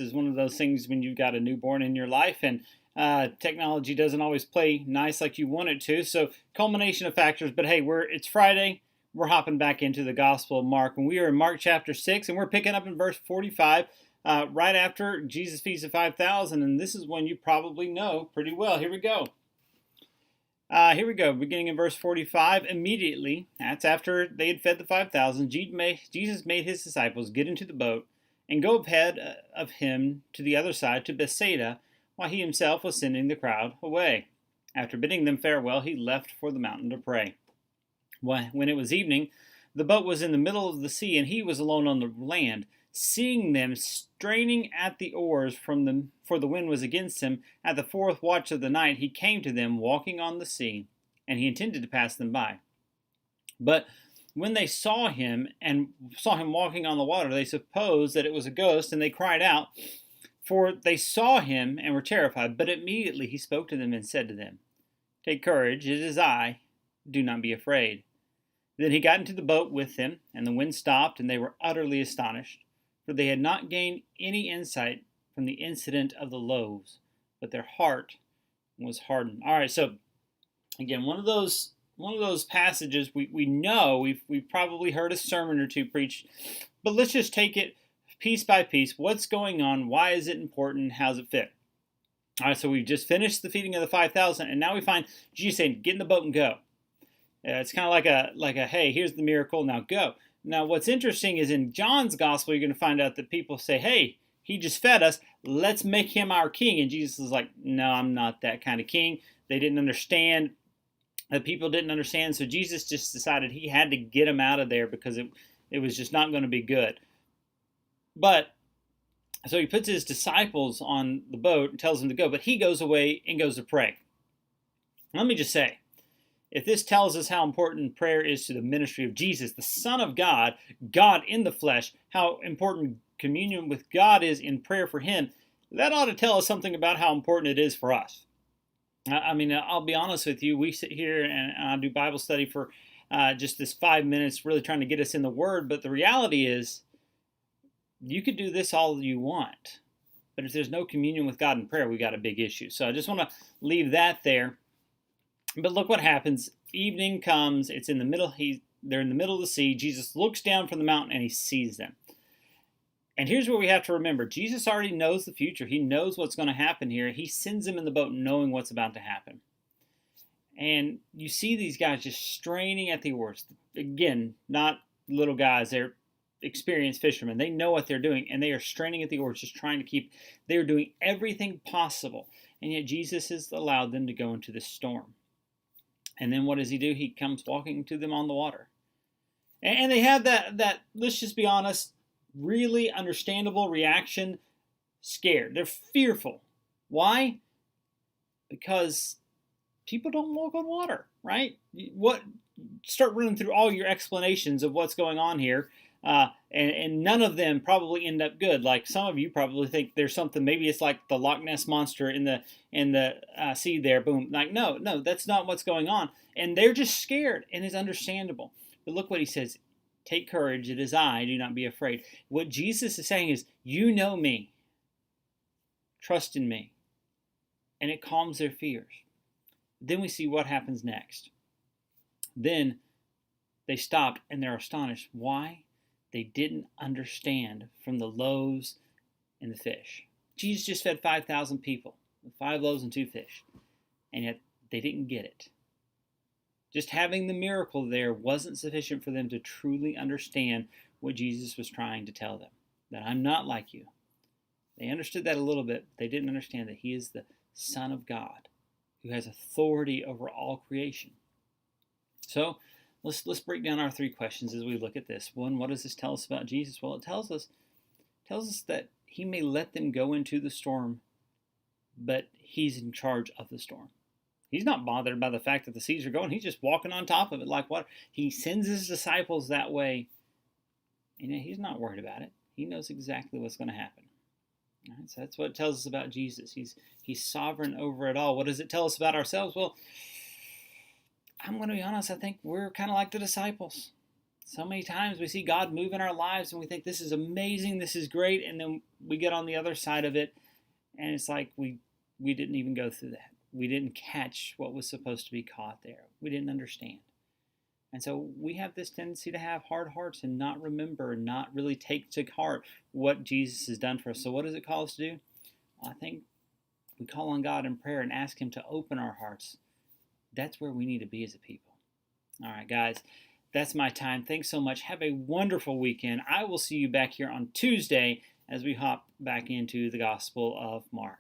is one of those things when you've got a newborn in your life, and technology doesn't always play nice like you want it to. So culmination of factors. But hey, it's Friday. We're hopping back into the Gospel of Mark, and we are in Mark chapter 6, and we're picking up in verse 45, right after Jesus feeds the 5,000, and this is one you probably know pretty well. Here we go. Beginning in verse 45. Immediately, that's after they had fed the 5,000, Jesus made his disciples get into the boat and go ahead of him to the other side, to Bethsaida, while he himself was sending the crowd away. After bidding them farewell, he left for the mountain to pray. When it was evening, the boat was in the middle of the sea, and he was alone on the land. Seeing them straining at the oars for the wind was against him, at the fourth watch of the night he came to them walking on the sea, and he intended to pass them by. But when they saw him walking on the water, they supposed that it was a ghost, and they cried out, for they saw him and were terrified. But immediately he spoke to them and said to them, "Take courage, it is I, do not be afraid." Then he got into the boat with them, and the wind stopped, and they were utterly astonished, for they had not gained any insight from the incident of the loaves, but their heart was hardened. All right, so again, one of those passages we know we've probably heard a sermon or two preached, but let's just take it piece by piece. What's going on? Why is it important? How's it fit? All right, so we've just finished the feeding of the 5,000, and now we find Jesus saying, "Get in the boat and go." It's kind of like a hey, here's the miracle, now go. Now, what's interesting is in John's gospel, you're going to find out that people say, "Hey, he just fed us. Let's make him our king." And Jesus is like, "No, I'm not that kind of king." They didn't understand. The people didn't understand. So Jesus just decided he had to get them out of there because it was just not going to be good. But so he puts his disciples on the boat and tells them to go, but he goes away and goes to pray. Let me just say, if this tells us how important prayer is to the ministry of Jesus, the Son of God, God in the flesh, how important communion with God is in prayer for him, that ought to tell us something about how important it is for us. I mean, I'll be honest with you, we sit here and I do Bible study for just this 5 minutes, really trying to get us in the Word, but the reality is, you could do this all you want, but if there's no communion with God in prayer, we got a big issue. So I just want to leave that there. But look what happens. Evening comes. It's in the middle. They're in the middle of the sea. Jesus looks down from the mountain and he sees them. And here's what we have to remember. Jesus already knows the future. He knows what's going to happen here. He sends them in the boat knowing what's about to happen. And you see these guys just straining at the oars. Again, not little guys. They're experienced fishermen. They know what they're doing, and they are straining at the oars, just trying to keep. They're doing everything possible. And yet Jesus has allowed them to go into this storm. And then what does he do? He comes walking to them on the water. And they have that, let's just be honest, really understandable reaction. Scared. They're fearful. Why? Because people don't walk on water, right? Start running through all your explanations of what's going on here. And none of them probably end up good. Like some of you probably think there's something, maybe it's like the Loch Ness monster in the sea there, boom. Like, no, that's not what's going on. And they're just scared, and it's understandable. But look what he says, "Take courage, it is I, do not be afraid." What Jesus is saying is, you know me, trust in me. And it calms their fears. Then we see what happens next. Then they stopped and they're astonished. Why? They didn't understand from the loaves and the fish. Jesus just fed 5,000 people with 5 loaves and 2 fish, and yet they didn't get it. Just having the miracle there wasn't sufficient for them to truly understand what Jesus was trying to tell them, that I'm not like you. They understood that a little bit, but they didn't understand that he is the Son of God who has authority over all creation. So, Let's break down our 3 questions as we look at this. One, what does this tell us about Jesus? Well, it tells us that he may let them go into the storm, but he's in charge of the storm. He's not bothered by the fact that the seas are going. He's just walking on top of it like water. He sends his disciples that way, and he's not worried about it. He knows exactly what's going to happen. All right, so that's what it tells us about Jesus. He's sovereign over it all. What does it tell us about ourselves? Well, I'm going to be honest, I think we're kind of like the disciples. So many times we see God move in our lives and we think this is amazing, this is great, and then we get on the other side of it and it's like we didn't even go through that. We didn't catch what was supposed to be caught there. We didn't understand. And so we have this tendency to have hard hearts and not remember and not really take to heart what Jesus has done for us. So what does it call us to do? I think we call on God in prayer and ask Him to open our hearts. That's where we need to be as a people. All right, guys, that's my time. Thanks so much. Have a wonderful weekend. I will see you back here on Tuesday as we hop back into the Gospel of Mark.